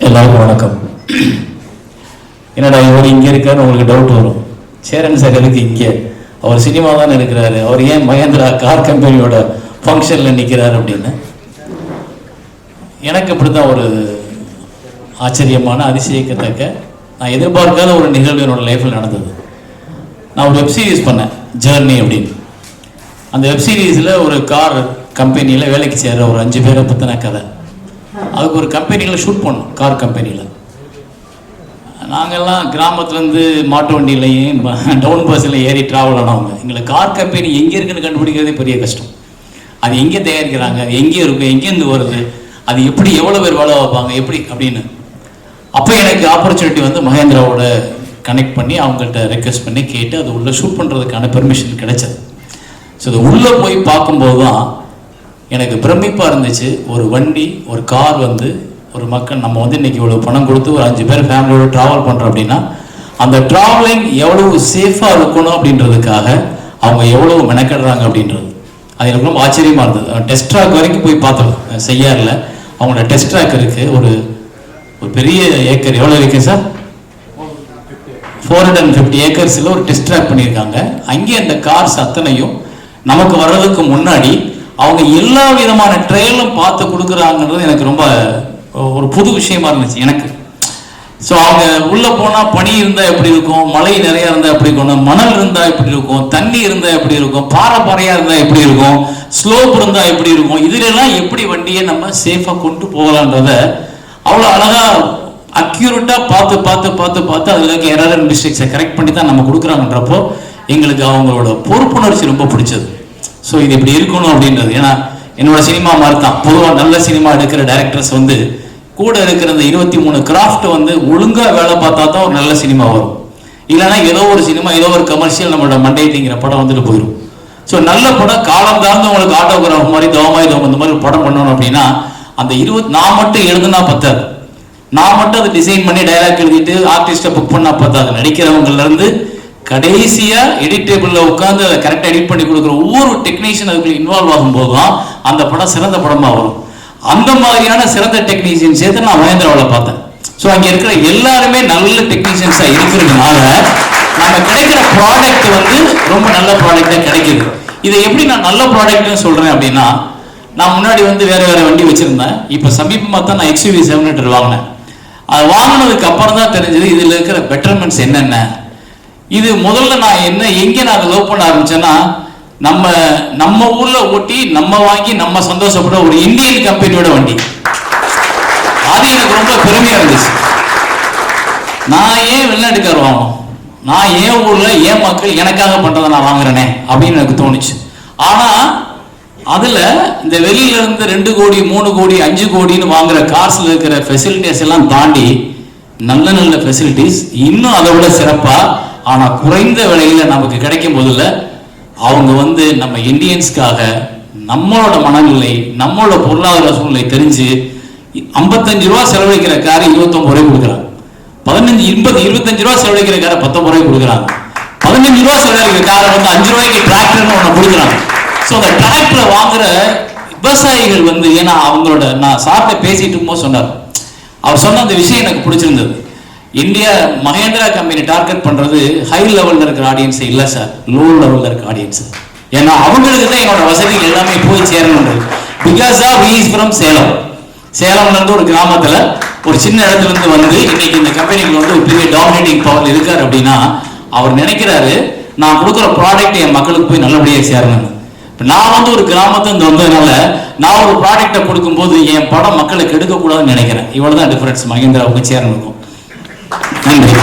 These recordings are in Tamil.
எல்லாருக்கும் வணக்கம். என்னடா இவர் இங்கே இருக்காருன்னு உங்களுக்கு டவுட் வரும். சேரன் சார் எதுக்கு இங்கே? அவர் சினிமா தானே இருக்கிறாரு, அவர் ஏன் மகேந்திரா கார் கம்பெனியோட ஃபங்க்ஷனில் நிற்கிறார் அப்படின்னு எனக்கு அப்படி தான் ஒரு ஆச்சரியமான அதிசயிக்கத்தக்க, நான் எதிர்பார்க்காத ஒரு நிகழ்வு என்னோட லைஃப்பில் நடந்தது. நான் ஒரு வெப்சீரிஸ் பண்ணேன், ஜேர்னி அப்படின்னு. அந்த வெப்சீரிஸில் ஒரு கார் கம்பெனியில் வேலைக்கு சேர்ற ஒரு 5 பேரை பற்றின கதை. அதுக்கு ஒரு கம்பெனியில் ஷூட் பண்ணோம், கார் கம்பெனியில். நாங்கள்லாம் கிராமத்துலேருந்து மாட்டு வண்டியிலையும் டவுன் பஸ்ஸில் ஏறி ட்ராவல் ஆனவங்க. எங்களுக்கு கார் கம்பெனி எங்கே இருக்குன்னு கண்டுபிடிக்கிறதே பெரிய கஷ்டம். அது எங்கே தயாரிக்கிறாங்க, அது எங்கே இருக்கும், எங்கேருந்து வருது, அது எப்படி, எவ்வளோ பேர் வேலை வைப்பாங்க, எப்படி அப்படின்னு. அப்போ எனக்கு ஆப்பர்ச்சுனிட்டி வந்து மகேந்திராவோட கனெக்ட் பண்ணி அவங்கள்ட்ட ரெக்வெஸ்ட் பண்ணி கேட்டு அது உள்ளே ஷூட் பண்ணுறதுக்கான பெர்மிஷன் கிடைச்சது. ஸோ அது உள்ளே போய் பார்க்கும்போது தான் எனக்கு பிரமிப்பாக இருந்துச்சு. ஒரு வண்டி, ஒரு கார் வந்து ஒரு மக்கள் நம்ம வந்து இன்றைக்கி இவ்வளோ பணம் கொடுத்து ஒரு 5 பேர் ஃபேமிலியோடு ட்ராவல் பண்ணுறோம் அப்படின்னா அந்த ட்ராவலிங் எவ்வளவு சேஃபாக இருக்கணும் அப்படின்றதுக்காக அவங்க எவ்வளவு மெனக்கிடுறாங்க அப்படின்றது அது எனக்கு ரொம்ப ஆச்சரியமாக இருந்தது. டெஸ்ட் ட்ராக் வரைக்கும் போய் பார்த்தோம் செய்யாரில். அவங்களோட டெஸ்ட் ட்ராக் இருக்குது, ஒரு பெரிய ஏக்கர். எவ்வளோ இருக்குது சார்? 450 ஏக்கர்ஸில் ஒரு டெஸ்ட் ட்ராக் பண்ணியிருக்காங்க. அங்கே அந்த கார்ஸ் அத்தனையும் நமக்கு வர்றதுக்கு முன்னாடி அவங்க எல்லா விதமான ட்ரையலும் பார்த்து கொடுக்குறாங்கன்றது எனக்கு ரொம்ப ஒரு புது விஷயமா இருந்துச்சு எனக்கு. ஸோ அவங்க உள்ளே போனால் பனி இருந்தால் எப்படி இருக்கும், மழை நிறையா இருந்தால் எப்படி இருக்கணும், மணல் இருந்தால் எப்படி இருக்கும், தண்ணி இருந்தால் எப்படி இருக்கும், பாறையாக இருந்தால் எப்படி இருக்கும், ஸ்லோப் இருந்தால் எப்படி இருக்கும், இதுலெல்லாம் எப்படி வண்டியை நம்ம சேஃபாக கொண்டு போகலான்றத அவ்வளோ அழகாக அக்யூரேட்டாக பார்த்து பார்த்து பார்த்து பார்த்து அதில் இருக்க எரர் அண்ட் மிஸ்டேக்ஸை கரெக்ட் பண்ணி தான் நம்ம கொடுக்குறாங்கன்றப்போ எங்களுக்கு அவங்களோட பொறுப்புணர்ச்சி ரொம்ப பிடிச்சது. ஸோ இது இப்படி இருக்கணும் அப்படின்றது. ஏன்னா என்னோட சினிமா மாதிரி தான், பொதுவாக நல்ல சினிமா எடுக்கிற டைரக்டர்ஸ் வந்து கூட இருக்கிற இந்த 23 கிராஃப்ட் வந்து ஒழுங்காக வேலை பார்த்தா தான் ஒரு நல்ல சினிமா வரும். இல்லைன்னா ஏதோ ஒரு சினிமா, ஏதோ ஒரு கமர்ஷியல் நம்மளோட மண்டைட்டிங்கிற படம் வந்துட்டு போயிடும். ஸோ நல்ல படம் காலம் தாழ்ந்து உங்களுக்கு ஆட்டோகிராஃப் மாதிரி தவமாய் தவம் இந்த மாதிரி படம் பண்ணணும் அப்படின்னா அந்த நான் மட்டும் எழுதுனா பத்தாது, நான் மட்டும் அதை டிசைன் பண்ணி டைலாக் எழுதிட்டு ஆர்டிஸ்ட்டை புக் பண்ணா பத்தாது. நடிக்கிறவங்கலேருந்து கடைசியாக எடிட் டேபிளில் உட்காந்து அதை கரெக்டாக எடிட் பண்ணி கொடுக்குற ஒவ்வொரு டெக்னீஷியன் அதுக்குள்ள இன்வால்வ் ஆகும்போது தான் அந்த படம் சிறந்த படமாக வரும். அந்த மாதிரியான சிறந்த டெக்னீஷியன் சேர்த்து நான் மகேந்திராவில் பார்த்தேன். ஸோ அங்கே இருக்கிற எல்லாருமே நல்ல டெக்னீஷியன்ஸாக இருக்கிறதுனால நம்ம கிடைக்கிற ப்ராடக்ட் வந்து ரொம்ப நல்ல ப்ராடக்டாக கிடைக்கிது. இதை எப்படி நான் நல்ல ப்ராடக்ட்னு சொல்கிறேன் அப்படின்னா, நான் முன்னாடி வந்து வேறு வண்டி வச்சுருந்தேன். இப்போ சமீபமாக தான் நான் XUV 700 வாங்கினேன். அது வாங்கினதுக்கு அப்புறம் தான் தெரிஞ்சது இதில் இருக்கிற பெட்டர்மெண்ட்ஸ் என்னென்ன. இது முதல்ல நான் எங்கே நான் அதை லவ் பண்ண ஆரம்பிச்சேன்னா, நம்ம ஊர்ல ஓட்டி நம்ம வாங்கி நம்ம சந்தோஷப்பட ஒரு இந்தியன் கம்பெனியோட வண்டி. அது எனக்கு ரொம்ப பெருமையா இருந்துச்சு. நான் ஏன் வெளிநாட்டுக்கார வாங்கணும், நான் ஏன் ஊர்ல ஏன் மக்கள் எனக்காக பண்றதை நான் வாங்குறேனே அப்படின்னு எனக்கு தோணுச்சு. ஆனா அதுல இந்த வெளியில இருந்து 2 கோடி 3 கோடி 5 கோடின்னு வாங்குற கார்ஸ்ல இருக்கிற ஃபெசிலிட்டிஸ் எல்லாம் தாண்டி நல்ல நல்ல ஃபெசிலிட்டிஸ் இன்னும் அதை விட சிறப்பா ஆனா குறைந்த விலையில நமக்கு கிடைக்கும் போதுல அவங்க வந்து நம்ம இந்தியன்ஸ்க்காக நம்மளோட மனநிலை, நம்மளோட பொருளாதார சூழ்நிலை தெரிஞ்சு 55 ரூபா செலவழிக்கிற காரை 29 ரூபாய் கொடுக்குறாங்க. 25 ரூபா செலவழிக்கிற காரை 19 ரூபாய் கொடுக்குறாங்க. 15 ரூபா செலவழிக்கிற காரை வந்து 5 ரூபாய்க்கு டிராக்டர்னு ஒன்று கொடுக்குறாங்க. ஸோ அந்த டிராக்டரை வாங்குற விவசாயிகள் வந்து, ஏன்னா அவங்களோட, நான் சார்ட்ட பேசிட்டு இருக்கும்போது சொன்னார், அவர் சொன்ன அந்த விஷயம் எனக்கு பிடிச்சிருந்தது. இந்தியா மகேந்திரா கம்பெனி டார்கெட் பண்றது ஹை லெவல்ல இருக்கிற ஆடியன்ஸ் இல்ல சார், லோ லெவல்ல இருக்க ஆடியன்ஸ். ஏன்னா அவங்களுக்கு தான் என்னோட வசதிகள் எல்லாமே போய் சேரணும். Because of he is from Salem. சேலம்ல இருந்து ஒரு கிராமத்துல ஒரு சின்ன இடத்துல இருந்து வந்து இன்னைக்கு இந்த கம்பெனிக்கு வந்து ஒரு பெரிய டாமினேட்டிங் பவர் இருக்காரு அப்படின்னா அவர் நினைக்கிறாரு நான் கொடுக்குற ப்ராடக்ட் என் மக்களுக்கு போய் நல்லபடியாக சேரணும். இப்போ நான் வந்து ஒரு கிராமத்துல இருந்து வந்ததுனால நான் ஒரு ப்ராடக்டை கொடுக்கும்போது என் படம் மக்களுக்கு எடுக்கக்கூடாதுன்னு நினைக்கிறேன். இவ்வளவுதான் டிஃபரன்ஸ் மகேந்திராவுக்கு சேரணுக்கும். நன்றி.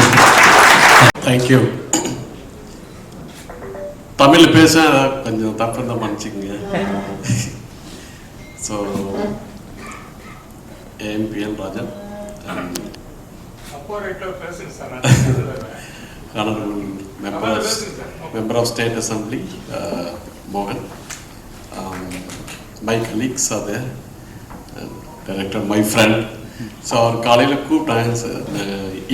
தேங்க்யூ. தமிழ் பேச கொஞ்சம் தப்பு தான் மன்னிச்சுங்க. So AMPL Rajan, Honorable Member of State Assembly Mohan, my colleagues are there, Director, my friend. So அவர் காலையில் கூப்பிட்டாங்க, சார்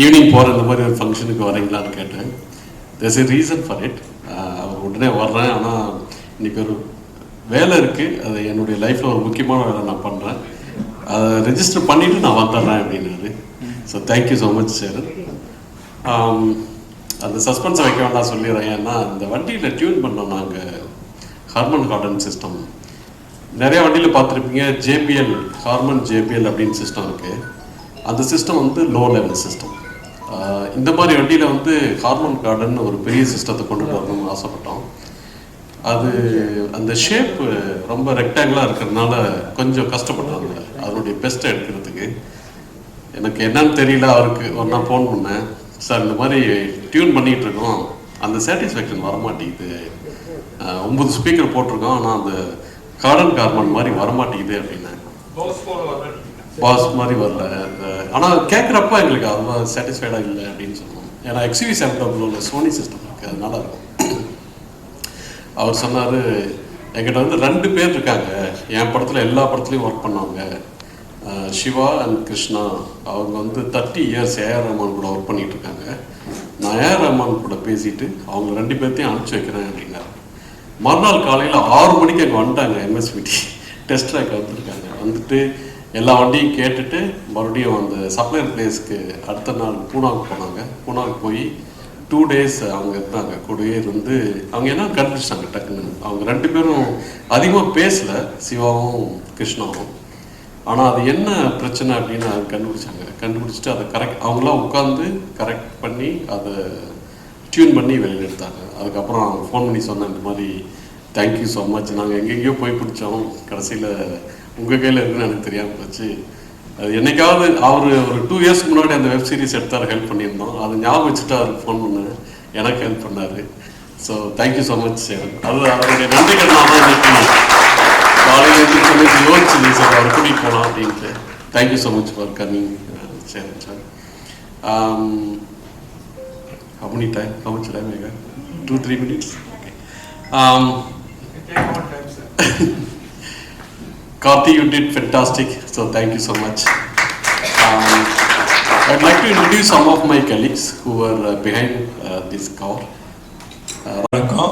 ஈவினிங் போகிற இந்த மாதிரி ஒரு ஃபங்க்ஷனுக்கு வரீங்களான்னு கேட்டேன். There's a reason for it. அவர் உடனே வர்றேன், ஆனால் இன்றைக்கி ஒரு வேலை இருக்குது, அது என்னுடைய லைஃப்பில் ஒரு முக்கியமான வேலை நான் பண்ணுறேன், அதை ரெஜிஸ்டர் பண்ணிவிட்டு நான் வந்துடுறேன் அப்படின்னாரு. So thank you so much sir. அந்த சஸ்பென்ஸை வைக்க வேண்டாம் சொல்லிடுறேன். ஏன்னா இந்த வண்டியில் டியூன் பண்ணோம் நாங்கள் ஹார்மன் கார்டன் சிஸ்டம். நிறைய வண்டியில் பார்த்துருப்பீங்க JBL ஹார்மன் JBL அப்படின்னு சிஸ்டம் இருக்குது. அந்த சிஸ்டம் வந்து லோ லெவல் சிஸ்டம். இந்த மாதிரி வண்டியில் வந்து ஹார்மன் கார்டன் ஒரு பெரிய சிஸ்டத்தை கொண்டு வரணும்னு ஆசைப்பட்டோம். அது அந்த ஷேப் ரொம்ப ரெக்டாங்கிளாக இருக்கிறதுனால கொஞ்சம் கஷ்டப்பட்டாங்க அதனுடைய பெஸ்ட்டை எடுக்கிறதுக்கு. எனக்கு என்னன்னு தெரியல, அவருக்கு ஒரு நாள் ஃபோன் பண்ணேன், சார் இந்த மாதிரி டியூன் பண்ணிகிட்டு இருக்கோம், அந்த சாட்டிஸ்ஃபேக்ஷன் வரமாட்டேங்குது, 9 ஸ்பீக்கர் போட்டிருக்கோம் ஆனால் அந்த கார்மன் மாதிரி வரமாட்டேங்குது அப்படின்னா. பாஸ் மாதிரி வரல, ஆனால் கேட்குறப்ப எங்களுக்கு அவ்வளோ சாட்டிஸ்ஃபைடாக இல்லை அப்படின்னு சொன்னோம். ஏன்னா XUV 700 சோனி சிஸ்டம் இருக்குது, அது நல்லா இருக்கும். அவர் சொன்னார், என்கிட்ட வந்து 2 பேர் இருக்காங்க, என் படத்தில் எல்லா படத்துலையும் ஒர்க் பண்ணவங்க, சிவா அண்ட் கிருஷ்ணா. அவங்க வந்து 30 இயர்ஸ் AR ரஹ்மான் கூட ஒர்க் பண்ணிகிட்டு இருக்காங்க. நான் AR ரஹ்மான் கூட பேசிட்டு அவங்க 2 பேர்த்தையும் அனுப்பிச்சி வைக்கிறேன் அப்படின்னாரு. மறுநாள் காலையில் 6 மணிக்கு அங்கே வந்துட்டாங்க. MSVT டெஸ்ட் ட்ராக் வந்துருக்காங்க. வந்துட்டு எல்லா வண்டியும் கேட்டுட்டு மறுபடியும் அந்த சப்ளையர் பிளேஸ்க்கு அடுத்த நாள் பூனாவுக்கு போனாங்க. பூனாவுக்கு போய் 2 days அவங்க இருந்தாங்க. கூடவே இருந்து அவங்க என்ன கண்டுபிடிச்சாங்க டக்குன்னு. அவங்க 2 பேரும் அதிகமாக பேசலை, சிவாவும் கிருஷ்ணாவும். ஆனால் அது என்ன பிரச்சனை அப்படின்னு அதை கண்டுபிடிச்சிட்டு அதை கரெக்ட் அவங்களாம் உட்காந்து கரெக்ட் பண்ணி அதை டியூன் பண்ணி வெளியில் எடுத்தாங்க. அதுக்கப்புறம் அவங்க ஃபோன் பண்ணி சொன்னேன், இந்த மாதிரி தேங்க்யூ ஸோ மச், நாங்கள் எங்கெங்கேயோ போய் பிடிச்சோம், கடைசியில் உங்கள் கையில் இருக்குன்னு எனக்கு தெரியாமல் போச்சு. அது என்னைக்காவது அவர் ஒரு 2 years முன்னாடி அந்த வெப் சீரிஸ் எடுத்தார், ஹெல்ப் பண்ணியிருந்தோம், அதை ஞாபகம் வச்சுட்டு அவருக்கு ஃபோன் பண்ணேன், எனக்கு ஹெல்ப் பண்ணார். So thank you so much Sevan. அது அவருடைய நன்றிகள் நான் தான் இன்னைக்கு காலையில் சொல்லி யோசிச்சு சார் அவர் கூட்டிகிட்டு போகலாம் அப்படின்ட்டு. Thank you so much for coming Sevan sir. How many time? How much time I got? 2-3 minutes? Okay. Take more time, sir. Karthi, you did fantastic. So thank you so much. I'd like to introduce some of my colleagues who are behind this car. வணக்கம்,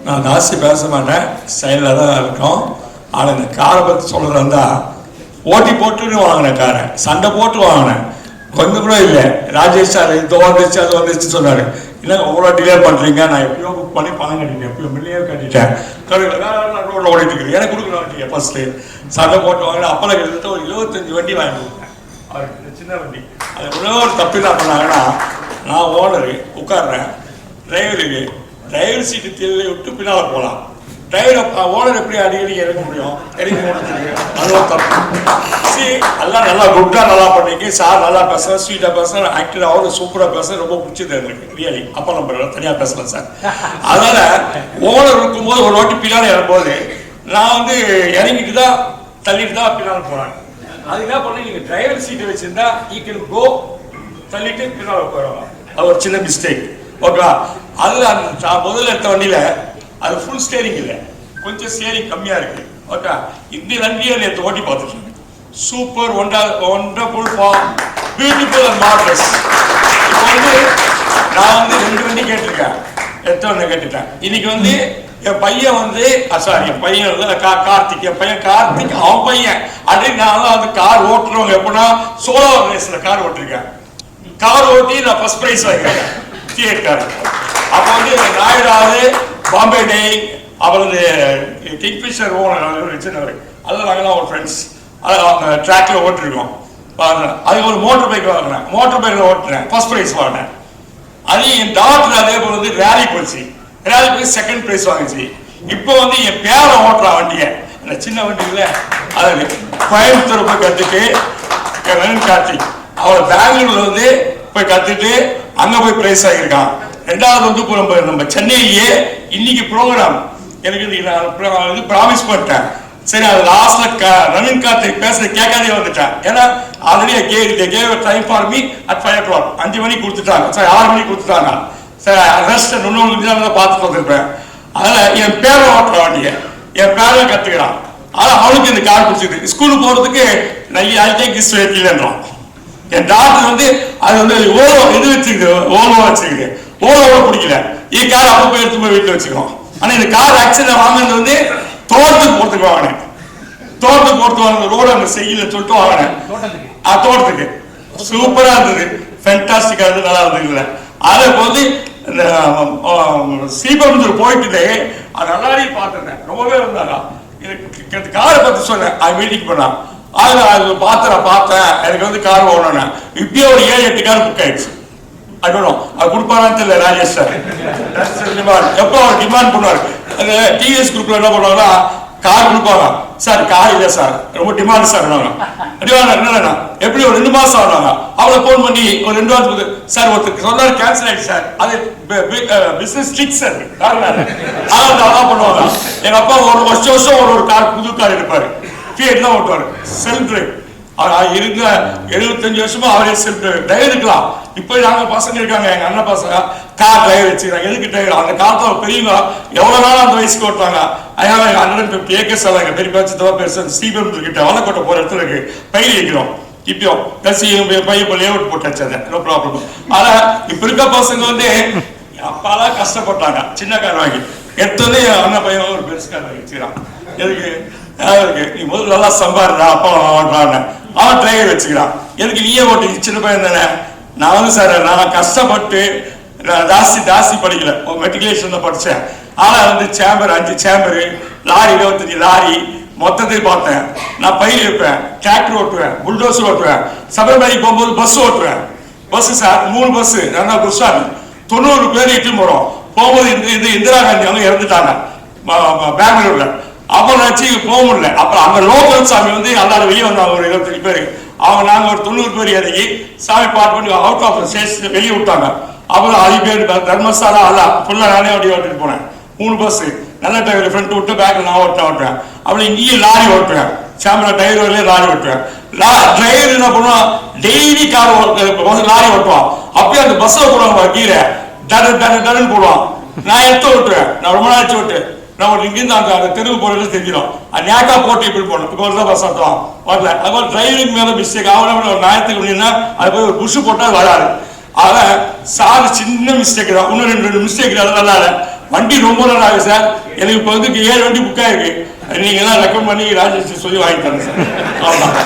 நான் ஜாஸ்தி பேச மாட்டேன், சைடில் தான் இருக்கோம். ஆனால் இந்த காரை பற்றி சொல்கிறதா இருந்தால் ஓட்டி போட்டுன்னு வாங்கினேன், காரை சண்டை போட்டு வாங்கினேன், கொஞ்சம் கூட இல்லை. ராஜேஷ் சார் இது வந்துச்சு அது வந்துச்சு சொன்னார், இல்லை அவ்வளோ டிலே பண்ணுறீங்க, நான் எப்பயோ புக் பண்ணி பணம் கட்டிட்டேன், எப்பயோ மில்லியே கட்டிட்டேன், ரோட்டில் ஓடிட்டு இருக்குது, எனக்கு கொடுக்குற வண்டியை ஃபஸ்ட்டு சண்டை போட்டு வாங்கினேன். அப்போல்லாம் கிட்டத்தட்ட ஒரு 25 வண்டி வாங்கி கொடுத்தேன் அவருக்கு, சின்ன வண்டி. அது ஒரே ஒரு தப்பு என்ன பண்ணாங்கன்னா, நான் ஓனரு உட்காடுறேன், டிரைவர் சீட்டு தேவை விட்டு பின்னால் போகலாம், டிரைவர் ஓனர் எப்படி அடிக்கடி இறங்க முடியும், இறங்கி போனதுக்கு அது ஒரு தப்பு. சரி, எல்லாம் நல்லா குட்டாக நல்லா பண்ணிக்க, சார் நல்லா பேசுகிறேன், ஸ்வீட்டாக பேசுகிறேன், ஆக்டர் அவரு சூப்பராக பேசுகிறேன், ரொம்ப பிடிச்சது எனக்கு ரியலி. அப்போ நம்ம தனியாக பேசலாம் சார். அதனால் ஓனர் இருக்கும்போது ஒரு வாட்டி பின்னால் இறங்கும்போது நான் வந்து இறங்கிட்டு தான் தள்ளிட்டு தான் பின்னால் போகிறேன். அது என்ன பண்ணி நீங்கள் டிரைவர் சீட்டை வச்சுருந்தா ஈ கேன் கோ தள்ளிட்டு பின்னால் போயிடுவாங்க. அது ஒரு சின்ன மிஸ்டேக், ஓகேவா? அதில் நான் முதல்ல எடுத்த வண்டியில் அது ஃபுல் ஸ்டேரிங் இல்லை, கொஞ்சம் ஸ்டேரிங் கம்மியாக இருக்குது, ஓகே. இந்த வண்டியை நேற்று ஓட்டி பார்த்துட்டு super wonderful form beautiful and marvellous. இப்போ வந்து நான் வந்து 2 வண்டி கேட்டிருக்கேன், எடுத்த ஒன்று கேட்டுட்டேன். இன்னைக்கு வந்து என் பையன் வந்து சாரி என் பையன் வந்து கார்த்திக், என் பையன் கார்த்திக், அவன் பையன் அப்படின்னு நான் தான் வந்து கார் ஓட்டுறவங்க எப்படின்னா சோலோ ரேஸில் கார் ஓட்டிருக்கேன். கார் ஓட்டி நான் ஃபர்ஸ்ட் ப்ரைஸ் வாங்கிக்கிறேன் தியேட்டர். அப்போ வந்து நாயுடாவது பாம்பே டே, அப்புறம் கிங்ஃபிஷர் ஓனர் சின்னவர், அதில் நாங்கள்லாம் ஒரு ஃப்ரெண்ட்ஸ், அதில் அவங்க ட்ராக்கில் ஓட்டிருக்கோம். அதுக்கு ஒரு மோட்டர் பைக் வாங்கினேன், மோட்டர் பைக்கில் ஓட்டினேன், ஃபர்ஸ்ட் ப்ரைஸ் வாங்கினேன். அது என் டாக்டர் அதே போல் வந்து ரேலி போச்சு, ரேலி போய் செகண்ட் ப்ரைஸ் வாங்கிச்சு. இப்போ வந்து என் பேரை ஓட்டுறான் வண்டியை, அந்த சின்ன வண்டியில் அது கோயம்புத்தூர் போய் கற்றுட்டு நவீன் கார்த்திக் அவளை பெங்களூர்ல வந்து போய் கற்றுட்டு அங்கே போய் ப்ரைஸ் ஆகியிருக்கான். 2வது வந்து நம்ம சென்னையிலேயே இன்னைக்கு ப்ரோக்ராம் எனக்கு நான் ப்ராமிஸ் பண்ணிட்டேன், சரி அது லாஸ்ட்ல நவீன் கார்த்திக் பேசுறது கேட்காதே வந்துட்டேன். ஏன்னா already gave time for me at 5 o'clock 5 மணிக்கு கொடுத்துட்டாங்க, சரி 6 மணிக்கு கொடுத்துட்டாங்க, சரி ரெஸ்ட் 3 தான் பார்த்துட்டு வந்திருப்பேன். அதில் என் பேரை ஓட்டுற வண்டியை என் பேரை கற்றுக்கிறான். ஆனால் அவனுக்கு இந்த கார் பிடிச்சிது, ஸ்கூலுக்கு போகிறதுக்கு நான் கிஸ் வைக்கலன்றான். என் டாக்டர் வந்து அது வந்து ஓலோ இது வச்சுக்குது, ஓலோ வச்சுக்குது, ஓலோவோட பிடிக்கல, கார் அப்போ போய் எடுத்து போய் வீட்டில் வச்சுக்கிறோம். ஆனால் இந்த கார் ஆக்சிடென்ட் வாங்கினது வந்து தோட்டத்துக்கு போகிறதுக்கு வாங்கினேன், தோட்டத்துக்கு போகிறது வாங்கின ரோடு அங்கே செய்யல சொல்லிட்டு வாங்கினேன். தோட்டத்துக்கு சூப்பரா இருந்தது, ஃபேண்டாஸ்டிக்கா இருந்தது, நல்லா இருந்தது. அதை இப்போ வந்து இந்த ஸ்ரீபெரும்புதூர் போயிட்டு அது எல்லாரையும் பார்த்துருந்தேன், ரொம்பவே இருந்தாங்க. எனக்கு காரை பற்றி சொன்னேன், அது மீட்டிங் பண்ணான். அது பார்த்தேன், எனக்கு வந்து கார் ஓடணும். இப்பயே ஒரு 7-8 கார் புக் ஆயிடுச்சு. அது கொடுப்பாரான்னு தெரியல ராஜேஷ் சார். எப்போ அவர் டிமாண்ட் பண்ணுவார். அந்த டிவிஎஸ் குரூப்ல என்ன பண்ணுவாங்கன்னா கார் கொடுப்பாங்க சார், கார் இல்லை சார், ரொம்ப டிமாண்ட் சார். என்னன்னா எப்படி ஒரு 2 மாசம் ஆனாங்க. அவளை போன் பண்ணி ஒரு 2 வாரத்துக்கு சார் ஒருத்தருக்கு சொன்னாரு, கேன்சல் ஆயிடுச்சு சார். அது பிசினஸ் ட்ரிக் சார். அதான் பண்ணுவாங்க. எங்க அப்பா ஒரு வருஷம் ஒரு கார், புது கார் எடுப்பாரு, ஃபியட் தான் ஓட்டுவாரு, செல்ஃப் டிரைவ். இருந்த 75 வருஷமா அவரே செல்ஃப் டிரைவ் இருக்கலாம். இப்போ நாங்க பசங்க இருக்காங்க, எங்க அண்ணன் பசங்க கார் டிரைவர் வச்சுக்கிறாங்க. எதுக்கு டிரைவர்? அந்த காலத்துல பெரியவங்க எவ்வளவு நாள் அந்த வயசுக்கு ஓட்டுவாங்க. அதனால 150 ஏக்கர்ஸ் எல்லாம் எங்க பெரிய சித்தவா பெருசு ஸ்ரீபெரும்புதூர் கிட்ட வளக்கோட்டை போற இடத்துல இருக்கு, பயிர் வைக்கிறோம். இப்போ கசி பையன் லேஅவுட் போட்டாச்சு, அதை நோ ப்ராப்ளம். ஆனா இப்ப இருக்க பசங்க வந்து அப்பாலாம் கஷ்டப்பட்டாங்க, சின்ன கார் வாங்கி எடுத்தோடனே அண்ணன் பையன் ஒரு பெருசு கார் வாங்கி வச்சுக்கிறான். எதுக்கு? நீ முதல்ல நல்லா சம்பாடுறா, அப்பா ஓட்டுறான்னு அவன் டிரைவர் வச்சுக்கிறான். எதுக்கு நீயே ஓட்டி? சின்ன பையன் தானே. நான் வந்து சார், நான் கஷ்டப்பட்டு ஜாஸ்தி படிக்கல, மெட்ரிகுலேஷன்ல படித்தேன். ஆனால் வந்து சேம்பர் 5 சேம்பரு, லாரி 25 லாரி மொத்தத்தையும் பார்த்தேன். நான் பயிர் வைப்பேன், டிராக்டர் ஓட்டுவேன், புல்டோசர் ஓட்டுவேன், சபரிமலைக்கு போகும்போது பஸ் ஓட்டுவேன். பஸ் சார் 3 பஸ், நான் குருசாமி 90 பேர் இட்டு போகிறோம். போகும்போது இந்த இந்திரா காந்தி அவங்க இறந்துட்டாங்க பெங்களூர்ல. அப்புறம் நினச்சி போக முடியல. அப்புறம் அங்கே லோக்கல் சாமி வந்து எல்லாரும் வெளியே வந்தாங்க, ஒரு 25 பேர். அவங்க நாங்கள் ஒரு 90 பேர் இறங்கி சாமி பாட்டு பண்ணி அவுட் ஆஃப் ஸ்டேஷன் வெளியே விட்டாங்க. அப்புறம் 5 பேர் தர்மசாலா எல்லாம் ஃபுல்லாக நானே வண்டி ஓட்டிட்டு போனேன். 3 பஸ், நல்ல டிரைவர், ஃப்ரண்ட் விட்டு பேக்கில் நான் ஓட்டுவேன். அப்படி இங்கேயும் லாரி ஓட்டுவேன், சாம்பிளா டிரைவர்லேயே லாரி ஓட்டுவேன். டிரைவர் என்ன பண்ணுவான், டெய்லி கார் லாரி ஓட்டுவான். அப்படியே அந்த பஸ்ஸில் போடுவாங்க கீரை டன்னு போடுவான். நான் எடுத்து ஓட்டுவேன், நான் ரொம்ப நாள் ஓட்டு. நம்ம இங்கிருந்து அந்த தெருவு போறது தெரிஞ்சிடும். நேக்கா போட்டு இப்படி போகணும். இப்போ தான் பஸ் ஓட்டுவான் வரல. அது மாதிரி டிரைவிங் மேலே மிஸ்டேக் ஆகணும். ஒரு நியாயத்துக்கு முடியும்னா அது போய் ஒரு புஷ் போட்டால் வராது. அதான் சார் சின்ன மிஸ்டேக் தான், இன்னும் 2 மிஸ்டேக் நல்லா இல்லை. வண்டி ரொம்ப நல்லா இருக்கு சார். எனக்கு இப்போ வந்து 7 வண்டி புக் ஆயிருக்கு. நீங்க எல்லாம் ரெக்கமெண்ட் பண்ணி ராஜேஷ் சொல்லி வாங்கி தரேன் சார். அவ்வளோதான்.